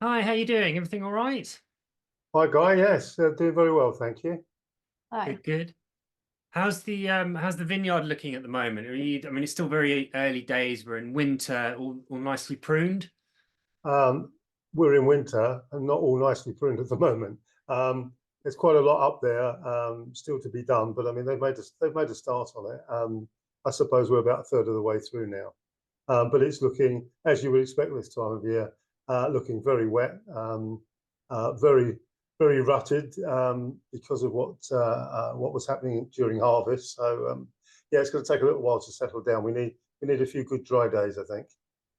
Hi, how you doing? Everything all right? Hi, Guy. Yes, doing very well, thank you. Good, Hi. good. How's the vineyard looking at the moment? I mean, it's still very early days. We're in winter, all nicely pruned. Um, we're in winter and not all nicely pruned at the moment. There's quite a lot up there still to be done, but I mean they've made a start on it. I suppose we're about a third of the way through now, but it's looking as you would expect this time of year, looking very wet, very very rutted because of what was happening during harvest. So yeah, it's going to take a little while to settle down. We need a few good dry days, I think.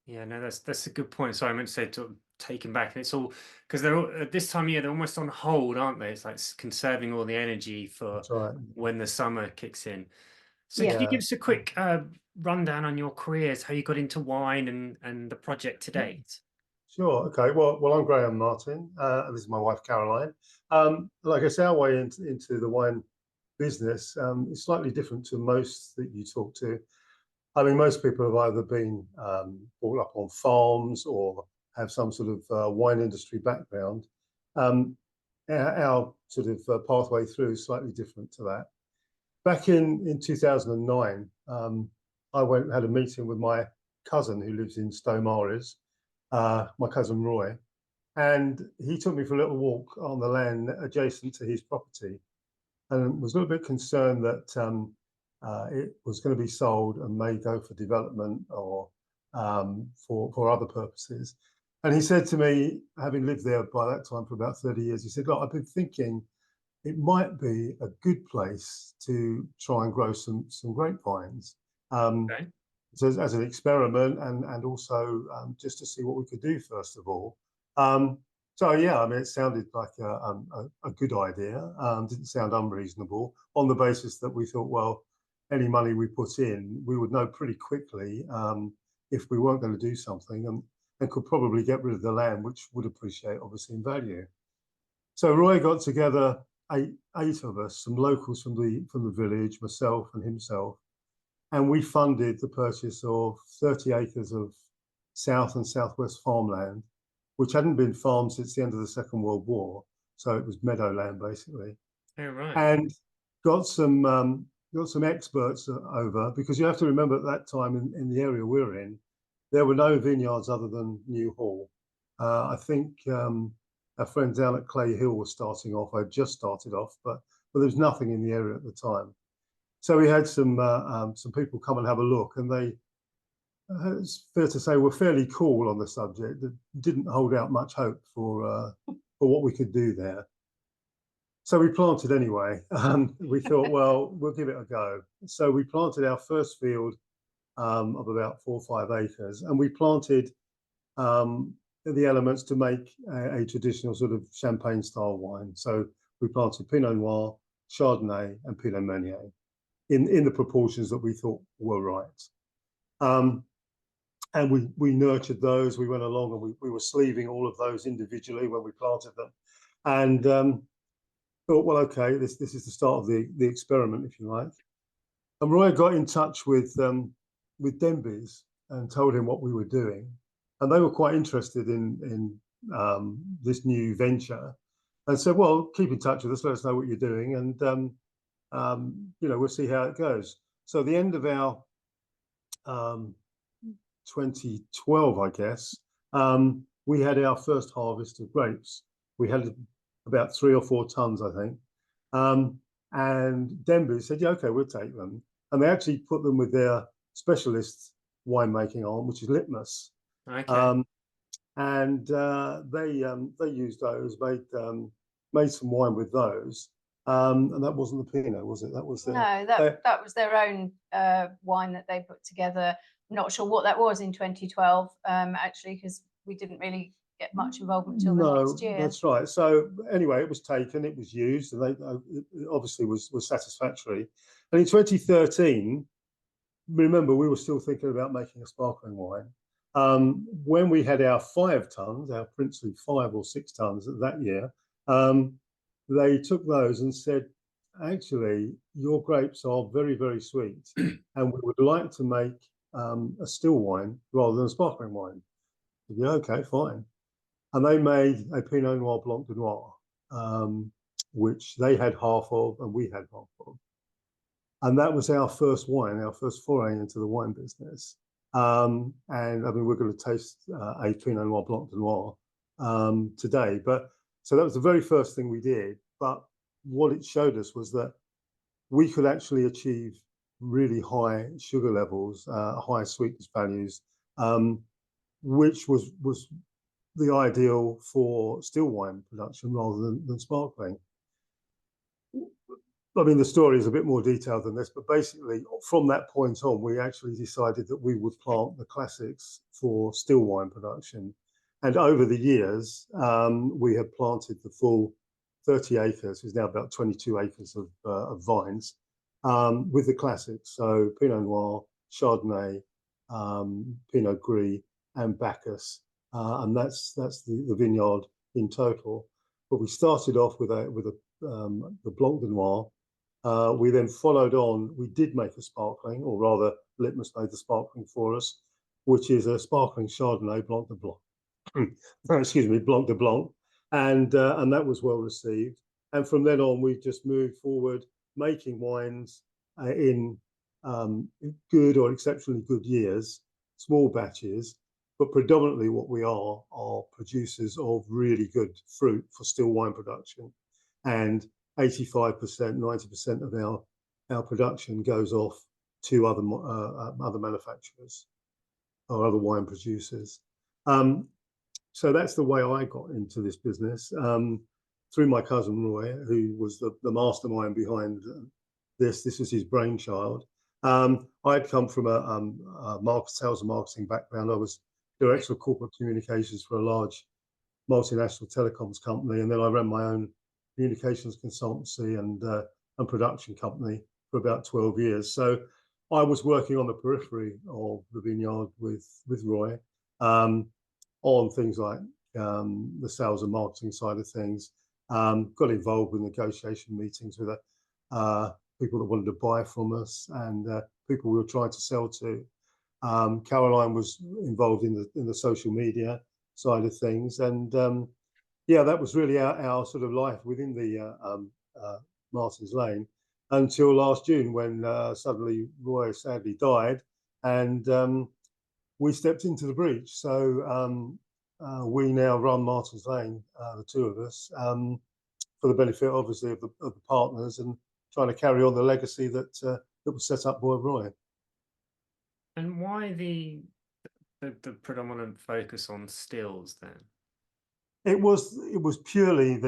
Yeah, no, that's a good point. Sorry, I meant to say to taken back, and it's all because they're at this time of year they're almost on hold, aren't they? It's like conserving all the energy for That's right. when the summer kicks in. So, Yeah. can you give Yeah. us a quick rundown on your careers, how you got into wine and the project to date? Sure. Okay. Well, I'm Graham Martin. This is my wife Caroline. Like I say, our way into the wine business is slightly different to most that you talk to. I mean, most people have either been brought up on farms or have some sort of wine industry background. Um, our sort of pathway through is slightly different to that. Back in 2009, I went and had a meeting with my cousin who lives in Stowe Mares, my cousin Roy, and he took me for a little walk on the land adjacent to his property, and was a little bit concerned that it was going to be sold and may go for development or for other purposes. And he said to me, having lived there by that time for about 30 years, he said, "Look, I've been thinking it might be a good place to try and grow some grapevines." Okay. So as an experiment and also just to see what we could do first of all. Um, so yeah, I mean, it sounded like a good idea. Didn't sound unreasonable on the basis that we thought, well, any money we put in, we would know pretty quickly if we weren't going to do something, and could probably get rid of the land, which would appreciate obviously in value. So Roy got together eight of us, some locals from the village, myself and himself, and we funded the purchase of 30 acres of south and southwest farmland, which hadn't been farmed since the end of the Second World War. So it was meadowland basically, All right. and got some experts over, because you have to remember at that time in the there we're in, there were no vineyards other than New Hall. I think our friends down at Clay Hill were starting off. I just started off, but there was nothing in the area at the time. So we had some people come and have a look, and they, it's fair to say, were fairly cool on the subject. That didn't hold out much hope for what we could do there. So we planted anyway. We thought, well, we'll give it a go. So we planted our first field of about 4 or 5 acres, and we planted the elements to make a traditional sort of champagne style wine. So we planted Pinot Noir, Chardonnay, and Pinot Meunier in the proportions that we thought were right. And we nurtured those. We went along and we were sleeving all of those individually when we planted them, and thought, well, okay, this is the start of the experiment, if you like. And Roy got in touch with Denby's and told him what we were doing, and they were quite interested in this new venture, and said, well, keep in touch with us, let us know what you're doing, and we'll see how it goes. So the end of our 2012, I guess, we had our first harvest of grapes. We had about 3 or 4 tons, I think. And Denby said, yeah, okay, we'll take them. And they actually put them with their specialist winemaking arm, which is Litmus. Okay. And they used those, made some wine with those. And that wasn't the Pinot, was it? That was No, their, that was their own wine that they put together. I'm not sure what that was in 2012, actually, because we didn't really get much involvement until the next year. That's right. So anyway, it was taken, it was used, and it obviously was satisfactory. And in 2013, remember, we were still thinking about making a sparkling wine. When we had our 5 tons, our princely 5 or 6 tons that year, they took those and said, actually, your grapes are very, very sweet, and we would like to make a still wine rather than a sparkling wine. Yeah, okay, fine. and they made a Pinot Noir Blanc de Noir, which they had half of and we had half of. And that was our first wine, our first foray into the wine business. And I mean, we're going to taste a Pinot Noir Blanc de Noir today. But so that was the very first thing we did. But what it showed us was that we could actually achieve really high sugar levels, high sweetness values, which was the ideal for still wine production rather than sparkling. I mean, the story is a bit more detailed than this, but basically from that point on, we actually decided that we would plant the classics for still wine production. And over the years, we have planted the full 30 acres, which is now about 22 acres of vines, with the classics. So Pinot Noir, Chardonnay, Pinot Gris, and Bacchus. And that's the vineyard in total. But we started off with the Blanc de Noir. We then followed on. We did make a sparkling, or rather, Litmus made the sparkling for us, which is a sparkling Chardonnay Blanc de Blanc. Excuse me, Blanc de Blanc, and that was well received. And from then on, we've just moved forward, making wines in good or exceptionally good years, small batches. But predominantly what we are producers of really good fruit for still wine production. And 85%, 90% of our production goes off to other manufacturers or other wine producers. So that's the way I got into this business, through my cousin Roy, who was the mastermind behind this. This was his brainchild. I'd come from a sales and marketing background. I was director of corporate communications for a large multinational telecoms company, and then I ran my own communications consultancy and production company for about 12 years. So I was working on the periphery of the vineyard with Roy on things like the sales and marketing side of things. Got involved with negotiation meetings with people that wanted to buy from us and people we were trying to sell to. Caroline was involved in the social media side of things, and yeah, that was really our sort of life within the Martin's Lane until last June, when suddenly Roy sadly died, and we stepped into the breach. So we now run Martin's Lane, the two of us, for the benefit, obviously, of the partners, and trying to carry on the legacy that was set up by Roy. And why the predominant focus on stills then? It was purely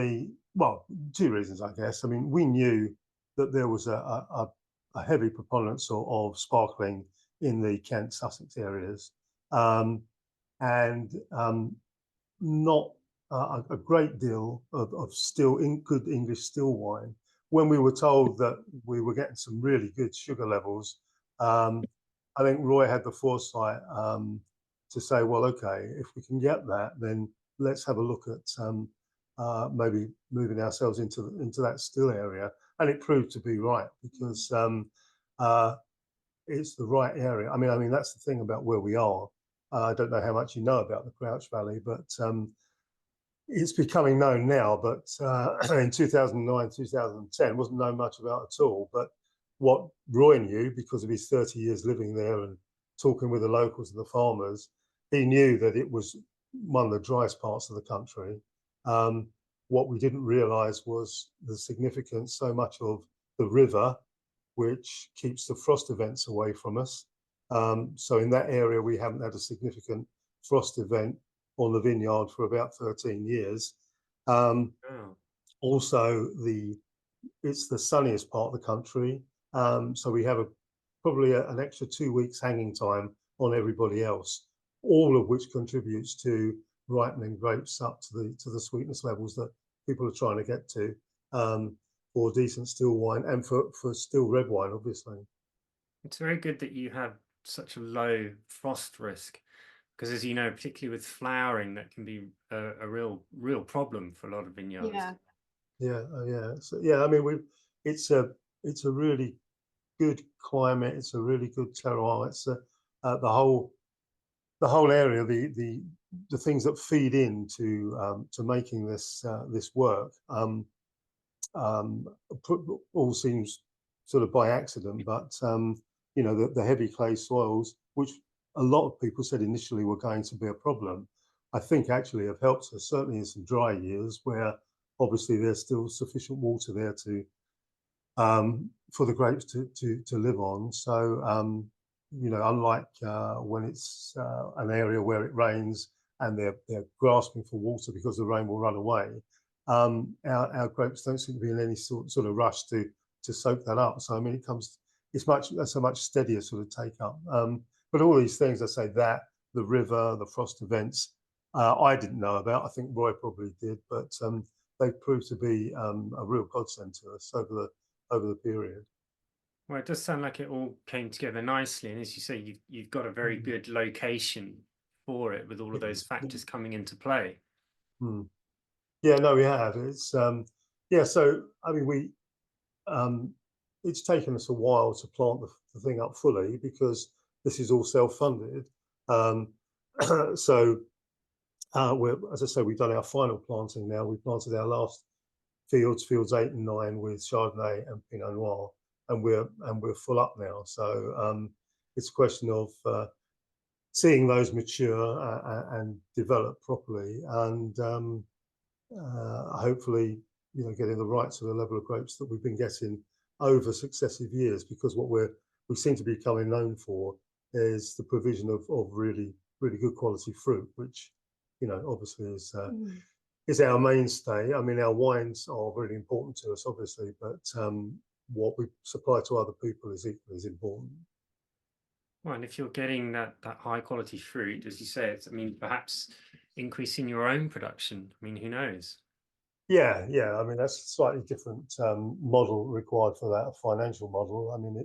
two reasons, I guess. I mean, we knew that there was a heavy preponderance of sparkling in the Kent, Sussex areas, and not a great deal of good English still wine. When we were told that we were getting some really good sugar levels, I think Roy had the foresight to say, well, okay, if we can get that, then let's have a look at maybe moving ourselves into that still area. And it proved to be right, because it's the right area. I mean, that's the thing about where we are. I don't know how much you know about the Crouch Valley, but it's becoming known now. But in 2009, 2010, wasn't known much about at all. But what Roy knew, because of his 30 years living there and talking with the locals and the farmers, he knew that it was one of the driest parts of the country. What we didn't realize was the significance so much of the river, which keeps the frost events away from us. So in that area, we haven't had a significant frost event on the vineyard for about 13 years. Also, it's the sunniest part of the country. So we have probably an extra 2 weeks hanging time on everybody else, all of which contributes to ripening grapes up to the sweetness levels that people are trying to get to for decent still wine and for still red wine, obviously. It's very good that you have such a low frost risk, because, as you know, particularly with flowering, that can be a real problem for a lot of vineyards. Yeah. So, yeah, I mean, it's a really good climate. It's a really good terroir. It's the whole area. The the things that feed into to making this this work all seems sort of by accident, but you know, the heavy clay soils, which a lot of people said initially were going to be a problem, I think actually have helped us, certainly in some dry years where obviously there's still sufficient water there to for the grapes to live on. So you know, unlike when it's an area where it rains and they're grasping for water because the rain will run away, our grapes don't seem to be in any sort of rush to soak that up. So I mean, it's a much steadier sort of take up. But all these things, I say, that the river, the frost events, I didn't know about. I think Roy probably did, but they proved to be a real godsend to us over the period. Well, it does sound like it all came together nicely, and as you say, you've got a very good location for it with all of those factors coming into play. Yeah, no, we have. It's yeah. So I mean, it's taken us a while to plant the thing up fully because this is all self-funded. So as I say, we've done our final planting now. We planted our last fields 8 and 9 with Chardonnay and Pinot Noir, and we're full up now. So it's a question of seeing those mature and develop properly, and hopefully, you know, getting the right sort of level of grapes that we've been getting over successive years. Because what we seem to be becoming known for is the provision of really good quality fruit, which, you know, obviously is our mainstay. I mean, our wines are really important to us, obviously, but what we supply to other people is equally as important. Well, and if you're getting that high quality fruit, as you say, I mean, perhaps increasing your own production. I mean, who knows? Yeah. I mean, that's a slightly different model required for that, a financial model. I mean,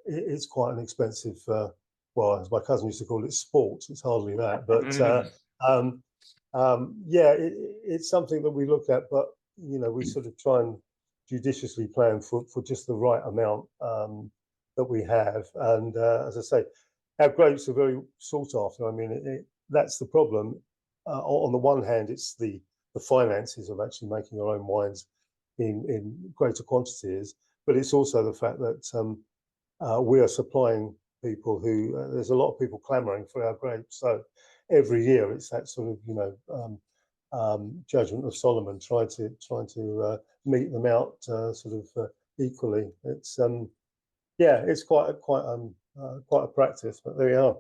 it's quite an expensive, well, as my cousin used to call it, sport. It's hardly that, but yeah, it's something that we look at, but you know, we sort of try and judiciously plan for just the right amount that we have. And as I say, our grapes are very sought after. I mean, that's the problem. On the one hand, it's the finances of actually making our own wines in greater quantities, but it's also the fact that we are supplying people who there's a lot of people clamoring for our grapes. So every year it's that sort of, you know, judgment of Solomon, trying to meet them out sort of equally. It's yeah, it's quite a practice, but there we are.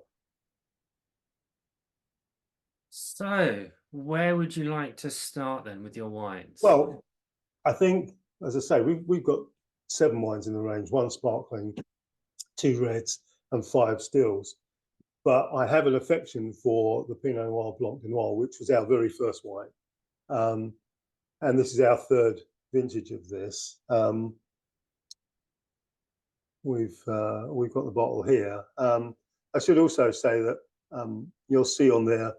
So, where would you like to start then with your wines? Well, I think, as I say, we've got 7 wines in the range: 1 sparkling, 2 reds, and 5 stills. But I have an affection for the Pinot Noir Blanc de Noir, which was our very first wine, and this is our 3rd vintage of this. We've got the bottle here. I should also say that you'll see on there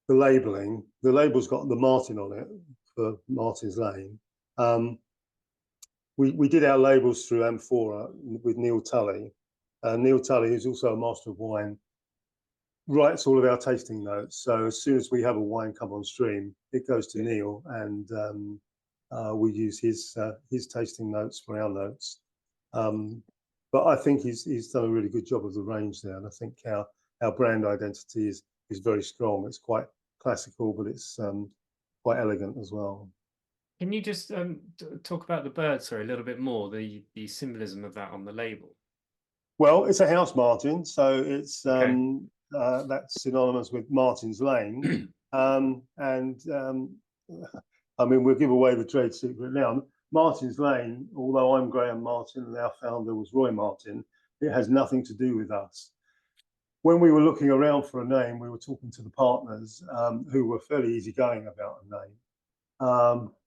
the labelling. The label's got the Martin on it for Martin's Lane. We did our labels through Amphora with Neil Tully. Neil Tully, who's also a master of wine, writes all of our tasting notes. So as soon as we have a wine come on stream, it goes to Neil, and we use his tasting notes for our notes. But I think he's done a really good job of the range there, and I think our brand identity is very strong. It's quite classical, but it's quite elegant as well. Can you just talk about the bird, sorry, a little bit more, the symbolism of that on the label? Well, it's a house martin, so it's that's synonymous with Martin's Lane. And I mean, we'll give away the trade secret now. Martin's Lane, although I'm Graham Martin and our founder was Roy Martin, it has nothing to do with us. When we were looking around for a name, we were talking to the partners who were fairly easygoing about a name.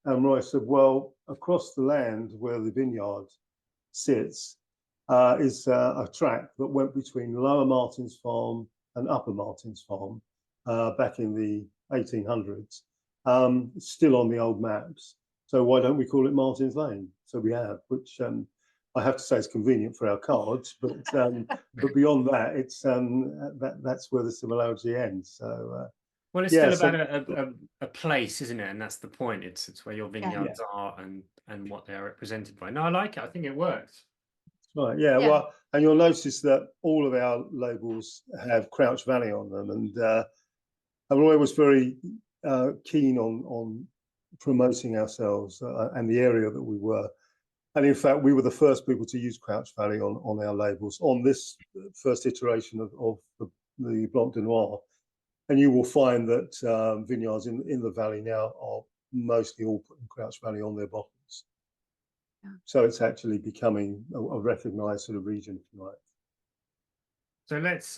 And Roy said, well, across the land where the vineyard sits is a track that went between Lower Martin's Farm and Upper Martin's Farm back in the 1800s, still on the old maps. So why don't we call it Martin's Lane? So we have, which I have to say it's convenient for our cards, but beyond that, it's that's where the similarity ends. So well, it's yeah, still about so a place, isn't it? And that's the point. It's where your vineyards are and what they're represented by. No, I like it. I think it works. right, yeah, Yeah. well, and you'll notice that all of our labels have Crouch Valley on them, and Roy was very keen on promoting ourselves and the area that we were. And in fact, we were the first people to use Crouch Valley on our labels on this first iteration of the Blanc de Noir. And you will find that vineyards in the valley now are mostly all putting Crouch Valley on their bottles. Yeah. So it's actually becoming a recognised sort of region, if you like. So let's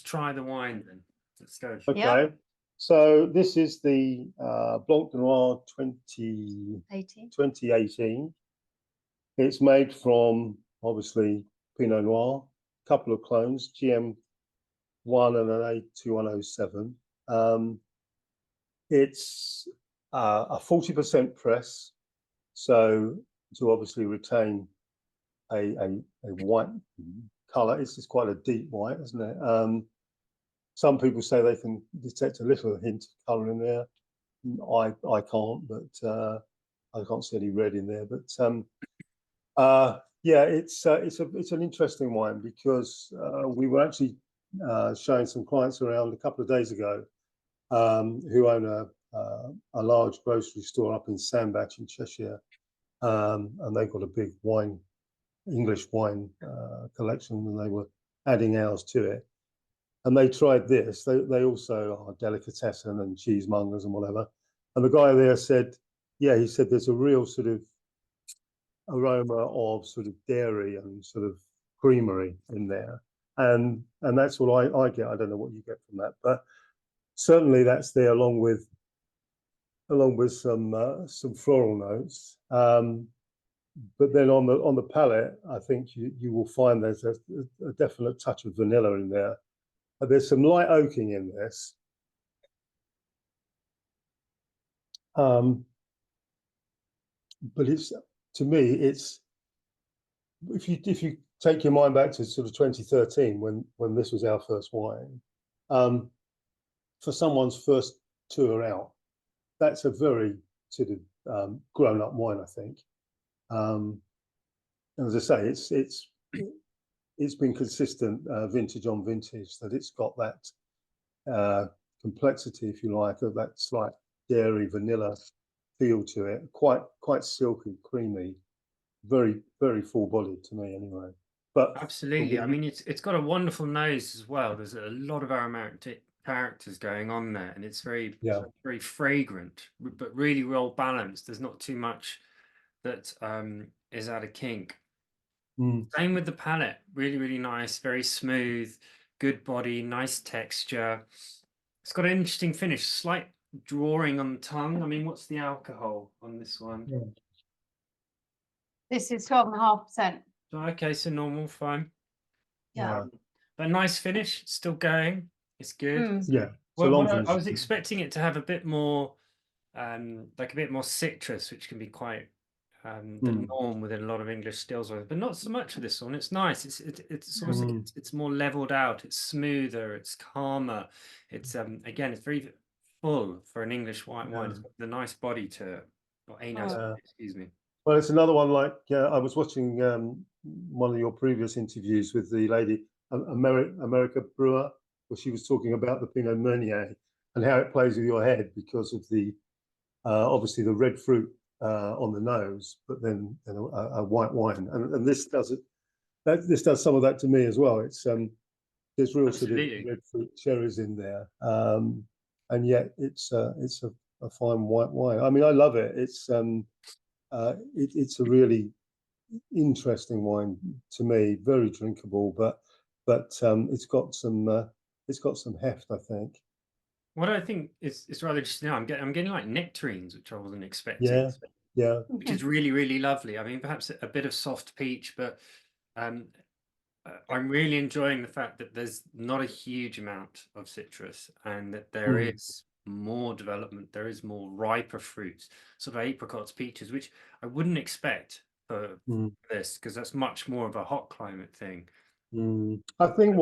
try the wine then. Let's go. Okay. Yeah. So this is the Blanc de Noir 2018. It's made from, obviously, Pinot Noir, a couple of clones, GM1 and an A2107. It's a 40% press, so to obviously retain a white colour. It's quite a deep white, isn't it? Some people say they can detect a little hint of colour in there. I can't, but I can't see any red in there. But yeah, it's an interesting wine because we were actually showing some clients around a couple of days ago who own a large grocery store up in Sandbach in Cheshire, and they've got a big English wine collection, and they were adding ours to it. And they tried this. They also are delicatessen and cheesemongers and whatever. And the guy there said, yeah, he said there's a real sort of aroma of sort of dairy and sort of creamery in there. And that's what I get. I don't know what you get from that, but certainly that's there along with some floral notes. But then on the palate, I think you will find there's a definite touch of vanilla in there. There's some light oaking in this. But it's, to me, it's, if you take your mind back to sort of 2013 when this was our first wine, for someone's first tour out, that's a very sort of grown-up wine, I think. And as I say, it's been consistent vintage on vintage, that it's got that complexity, if you like, of that slight dairy vanilla feel to it. Quite silky, creamy, very, very full-bodied to me, anyway. But absolutely, I mean, it's got a wonderful nose as well. There's a lot of aromatic characters going on there, and it's very fragrant, but really well balanced. There's not too much that is out of kink. Same with the palate, really, really nice, very smooth, good body, nice texture. It's got an interesting finish, slight drawing on the tongue. I mean, what's the alcohol on this one? Yeah. This is 12.5%. Okay, so normal, fine. Yeah. But nice finish, still going. It's good. Yeah. Well, I was expecting it to have a bit more, like a bit more citrus, which can be quite the norm within a lot of English stills, but not so much for this one. It's nice. It's almost like it's more leveled out. It's smoother. It's calmer. It's again, it's very full for an English white wine. It's got the nice body to it, or a nice body, excuse me. Well, it's another one like I was watching one of your previous interviews with the lady, America Brewer, where she was talking about the Pinot Meunier and how it plays with your head because of the obviously the red fruit on the nose, but then a white wine, and this does it. This does some of that to me as well. It's there's real sort of red fruit cherries in there, and yet it's a fine white wine. I mean, I love it. It's a really interesting wine to me, very drinkable, but it's got some heft, I think. What I think is rather interesting now, I'm getting like nectarines, which I wasn't expecting. Yeah. Which is really, really lovely. I mean, perhaps a bit of soft peach, but I'm really enjoying the fact that there's not a huge amount of citrus, and that there is more development. There is more riper fruits, sort of apricots, peaches, which I wouldn't expect for this, because that's much more of a hot climate thing. I think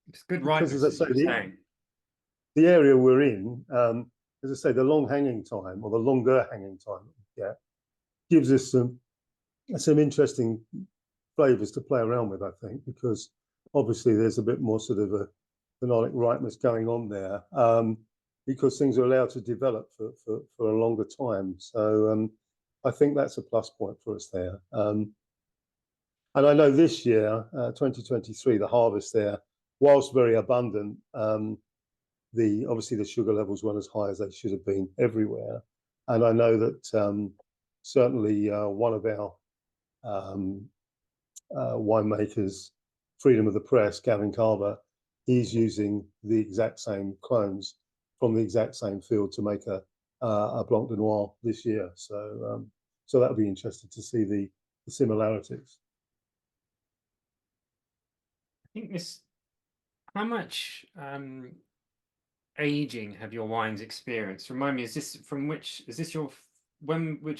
it's good because, ripeness, as I say, the area we're in, as I say, the long hanging time, or the longer hanging time, gives us some interesting flavors to play around with, I think, because obviously there's a bit more sort of a phenolic ripeness going on there, because things are allowed to develop for a longer time. So I think that's a plus point for us there. And I know this year, 2023, the harvest there, whilst very abundant, obviously the sugar levels weren't as high as they should have been everywhere. And I know that certainly one of our winemakers, Freedom of the Press, Gavin Carver, he's using the exact same clones from the exact same field to make a Blanc de Noir this year. So so that'll be interesting to see the similarities. I think how much aging have your wines experienced? Remind me, is this which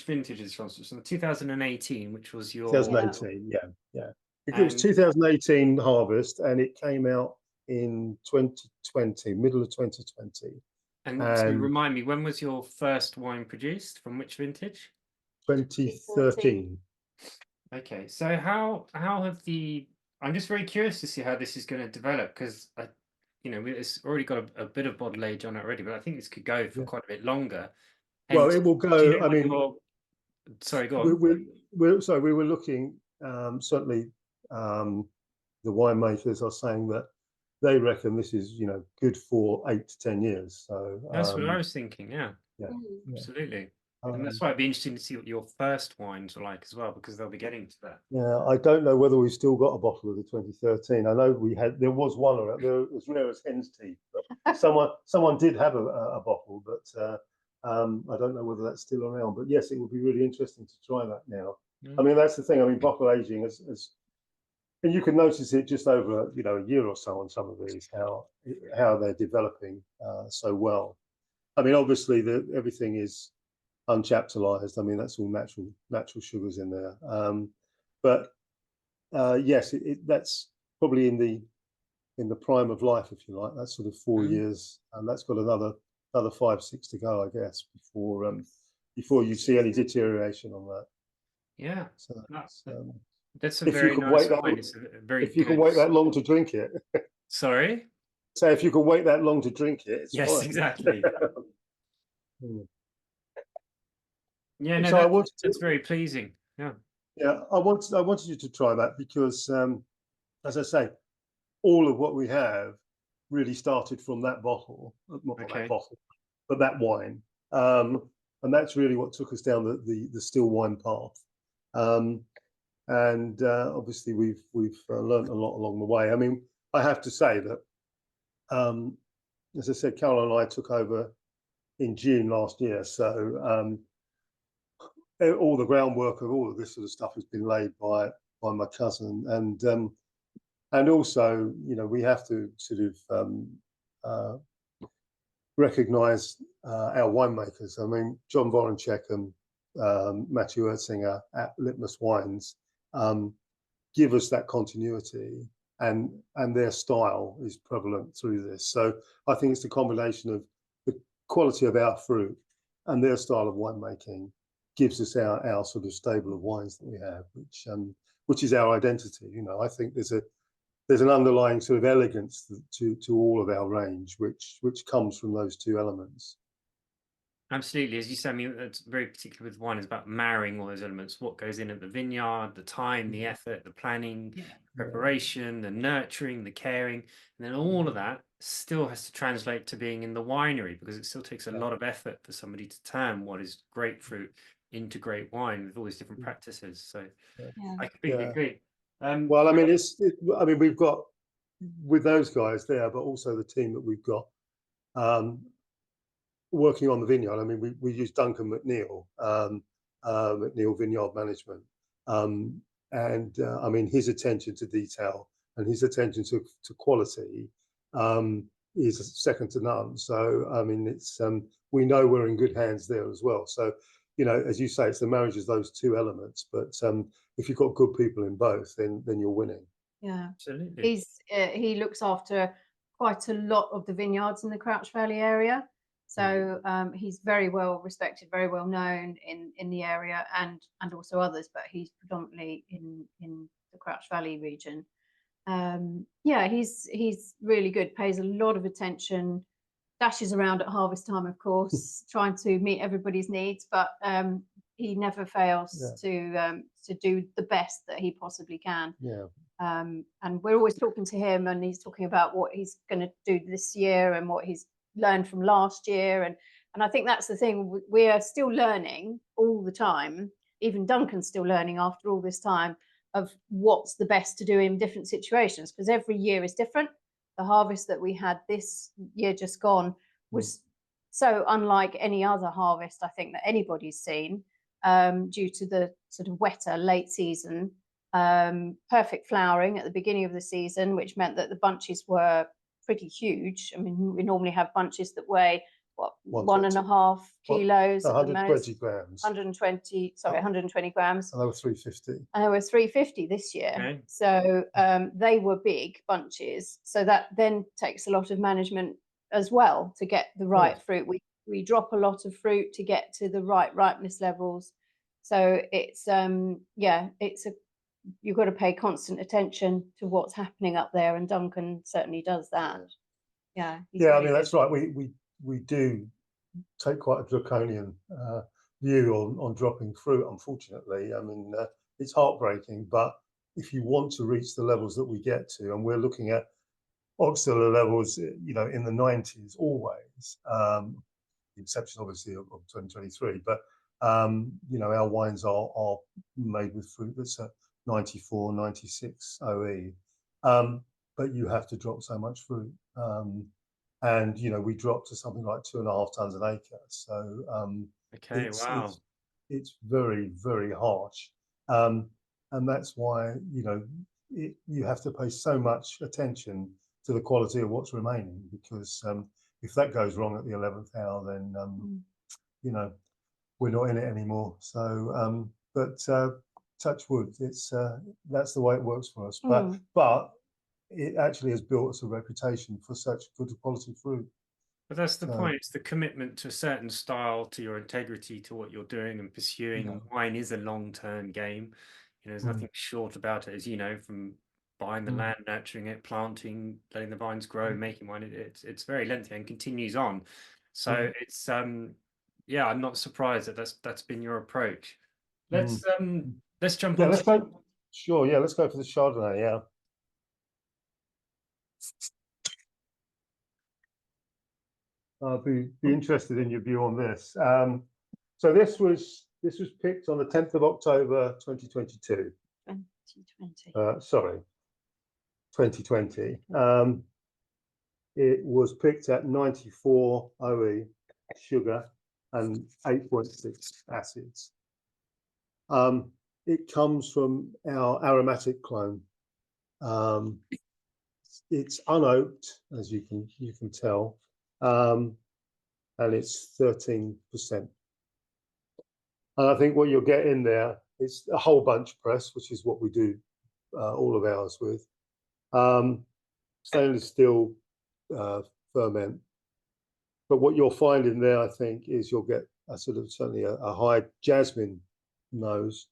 vintage is from? So 2018, which was your 2018, yeah. It was 2018 harvest, and it came out in 2020, middle of 2020. And so remind me, when was your first wine produced? From which vintage? 2013. Okay, so how have I'm just very curious to see how this is going to develop, because it's already got a bit of bottle age on it already, but I think this could go for quite a bit longer. Well, it will go. I mean, sorry, go on. We were looking. Certainly, the winemakers are saying that they reckon this is, good for 8 to 10 years. So that's what I was thinking. Yeah, absolutely. And that's why it'd be interesting to see what your first wines are like as well, because they'll be getting to that. Yeah, I don't know whether we've still got a bottle of the 2013. I know there was one around there, as rare as hen's teeth, but someone did have a bottle, but I don't know whether that's still around. But yes, it would be really interesting to try that now. I mean, that's the thing. I mean, bottle aging and you can notice it just over a year or so on some of these, how they're developing so well. I mean, obviously everything is unchaptalized. I mean, that's all natural sugars in there. But yes, that's probably in the prime of life, if you like. That's sort of 4 years, and that's got another 5, 6 to go, I guess, before you see any deteroration on that. Yeah. So that's a very nice wine. It's if you can wait that long to drink it. Sorry? So if you can wait that long to drink it, it's yes, fine. Exactly. Yeah, no, so that's very pleasing. Yeah. Yeah, I wanted you to try that because, as I say, all of what we have really started from that bottle, not that bottle, but that wine, and that's really what took us down the still wine path. And obviously we've learned a lot along the way. I mean, I have to say that, as I said, Carol and I took over in June last year, so all the groundwork of all of this sort of stuff has been laid by my cousin, and also, we have to sort of recognise our winemakers. I mean, John Voronchek and Matthew Ertzinger at Litmus Wines give us that continuity, and their style is prevalent through this. So I think it's the combination of the quality of our fruit and their style of winemaking gives us our sort of stable of wines that we have, which is our identity. I think there's an underlying sort of elegance to all of our range, which comes from those two elements. Absolutely, as you said, I mean, it's very particular with wine. It's about marrying all those elements: what goes in at the vineyard, the time, the effort, the planning, preparation, the nurturing, the caring, and then all of that still has to translate to being in the winery, because it still takes a lot of effort for somebody to turn what is grapefruit into great wine with all these different practices. So I completely agree. Well, I mean, I mean, we've got with those guys there, but also the team that we've got working on the vineyard. I mean, we use Duncan McNeil, McNeil Vineyard Management, and I mean, his attention to detail and his attention to quality is second to none. So I mean, it's we know we're in good hands there as well. So you know, as you say, it's the marriage of those two elements. But if you've got good people in both, then you're winning. Yeah, Absolutely. he looks after quite a lot of the vineyards in the Crouch Valley area. So he's very well respected, very well known in the area, and also others, but he's predominantly in the Crouch Valley region. Yeah, he's really good, pays a lot of attention, dashes around at harvest time, of course, trying to meet everybody's needs, but he never fails to do the best that he possibly can. Yeah. And we're always talking to him, and he's talking about what he's going to do this year and what he's learned from last year. And I think that's the thing. We are still learning all the time. Even Duncan's still learning after all this time of what's the best to do in different situations, because every year is different. The harvest that we had this year just gone was so unlike any other harvest I think that anybody's seen, due to the sort of wetter late season, perfect flowering at the beginning of the season, which meant that the bunches were pretty huge. I mean, we normally have bunches that weigh what, 1.5 kilos, 120 grams. 120 grams. And they were 350. And they were 350 this year. Okay. So they were big bunches. So that then takes a lot of management as well to get the right fruit. We drop a lot of fruit to get to the right ripeness levels. So it's you've got to pay constant attention to what's happening up there, and Duncan certainly does that. Yeah. Yeah, I mean, that's right. We do take quite a draconian view on dropping fruit, unfortunately. I mean, it's heartbreaking, but if you want to reach the levels that we get to, and we're looking at oxidar levels, you know, in the 90s always, the exception obviously of 2023, but you know, our wines are made with fruit that's at 94, 96 OE, but you have to drop so much fruit. And you know, we dropped to something like 2.5 tons an acre. So okay, wow, it's very, very harsh, and that's why, you know, you have to pay so much attention to the quality of what's remaining, because if that goes wrong at the 11th hour, then you know, we're not in it anymore. So, but touch wood, it's that's the way it works for us. But it actually has built us a reputation for such good quality fruit. But that's the point. It's the commitment to a certain style, to your integrity, to what you're doing and pursuing. And wine is a long-term game. You know, there's nothing short about it, as you know, from buying the land, nurturing it, planting, letting the vines grow, making wine. It's very lengthy and continues on. So it's yeah, I'm not surprised that that's been your approach. Let's jump on. Let's go. Sure, yeah, let's go for the Chardonnay. Yeah. I'll be interested in your view on this. So this was picked on the 10th of October 2022. 2020. Sorry, 2020. It was picked at 94 OE sugar and 8.6 acids. It comes from our aromatic clone. It's unoaked, as you can tell, and it's 13%. And I think what you'll get in there is a whole bunch press, which is what we do all of ours with. Stainless steel ferment. But what you'll find in there, I think, is you'll get a sort of certainly a high jasmine nose,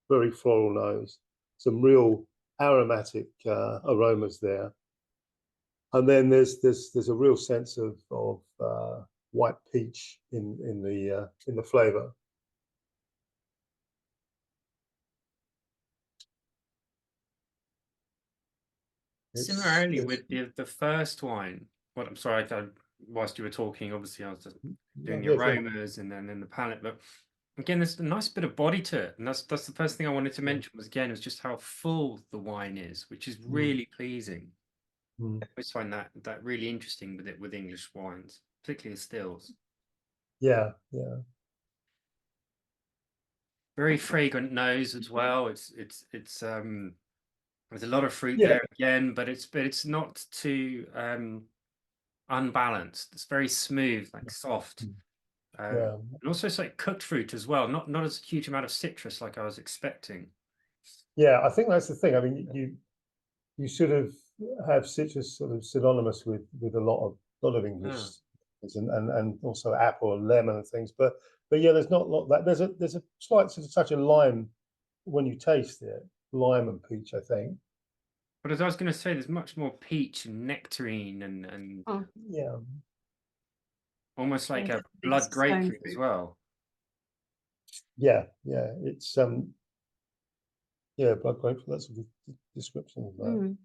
very floral nose, some real aromatic aromas there, and then there's a real sense of white peach in the flavor. Similarly with the first wine. What I'm sorry, whilst you were talking, obviously I was just doing the aromas and then in the palate, but again, there's a nice bit of body to it, and that's the first thing I wanted to mention was just how full the wine is, which is really pleasing. I always find that really interesting with English wines, particularly the stills. Yeah. Very fragrant nose as well. It's there's a lot of fruit there again, but it's not too unbalanced. It's very smooth, like soft. Yeah. And also it's like cooked fruit as well, not as huge amount of citrus like I was expecting. Yeah, I think that's the thing. I mean, you sort of have citrus sort of synonymous with a lot of English, and also apple and lemon and things. But yeah, there's not a lot that there's a slight sort of touch of lime when you taste it, lime and peach, I think. But as I was going to say, there's much more peach and nectarine and yeah, almost like Yeah, a blood stone grapefruit as fruit. well. yeah, it's yeah, blood grapefruit. That's a good description of that.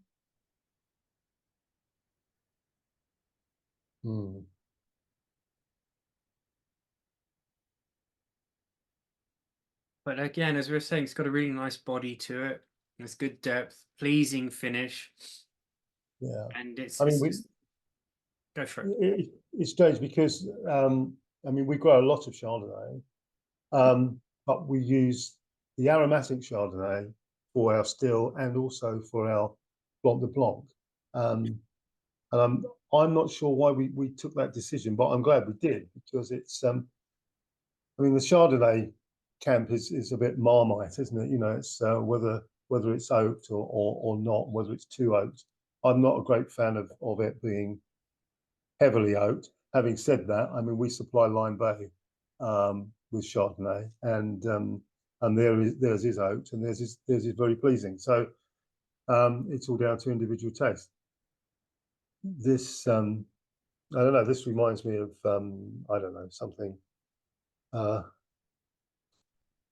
But again, as we were saying, it's got a really nice body to it. There's good depth, pleasing finish. Yeah, and I mean, go for it. It's strange because I mean, we grow a lot of Chardonnay, but we use the aromatic Chardonnay for our still and also for our Blanc de Blanc. And I'm not sure why we took that decision, but I'm glad we did, because it's I mean, the Chardonnay camp is a bit Marmite, isn't it? You know, it's whether it's oaked or not, whether it's too oaked. I'm not a great fan of it being heavily oaked. Having said that, I mean, we supply Line Bay with Chardonnay, and theirs is oaked, and theirs is very pleasing. So it's all down to individual taste. This I don't know. This reminds me of I don't know, something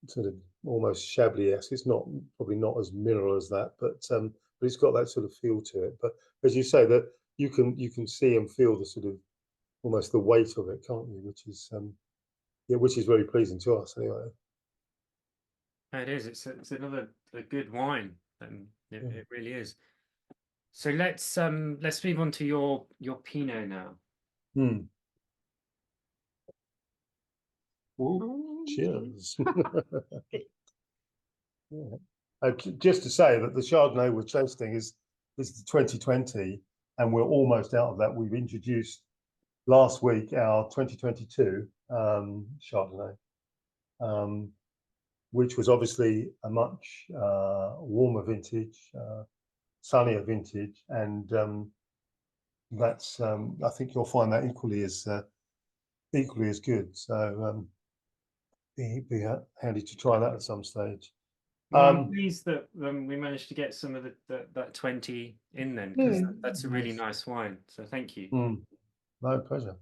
sort of almost Chablis-esque. It's probably not as mineral as that, but it's got that sort of feel to it. But as you say, that you can see and feel the sort of almost the weight of it, can't you? Which is yeah, which is very pleasing to us anyway. It is. It's another good wine, and it really is. So let's move on to your Pinot now. Ooh, cheers. Just to say that the Chardonnay we're tasting is the 2020, and we're almost out of that. We've introduced last week our 2022 Chardonnay, which was obviously a much warmer vintage, sunnier vintage, and that's I think you'll find that equally as good. So be handy to try that at some stage. Well, I'm pleased that we managed to get some of that 20 in then, because that's a really nice wine. So thank you. No, pleasure.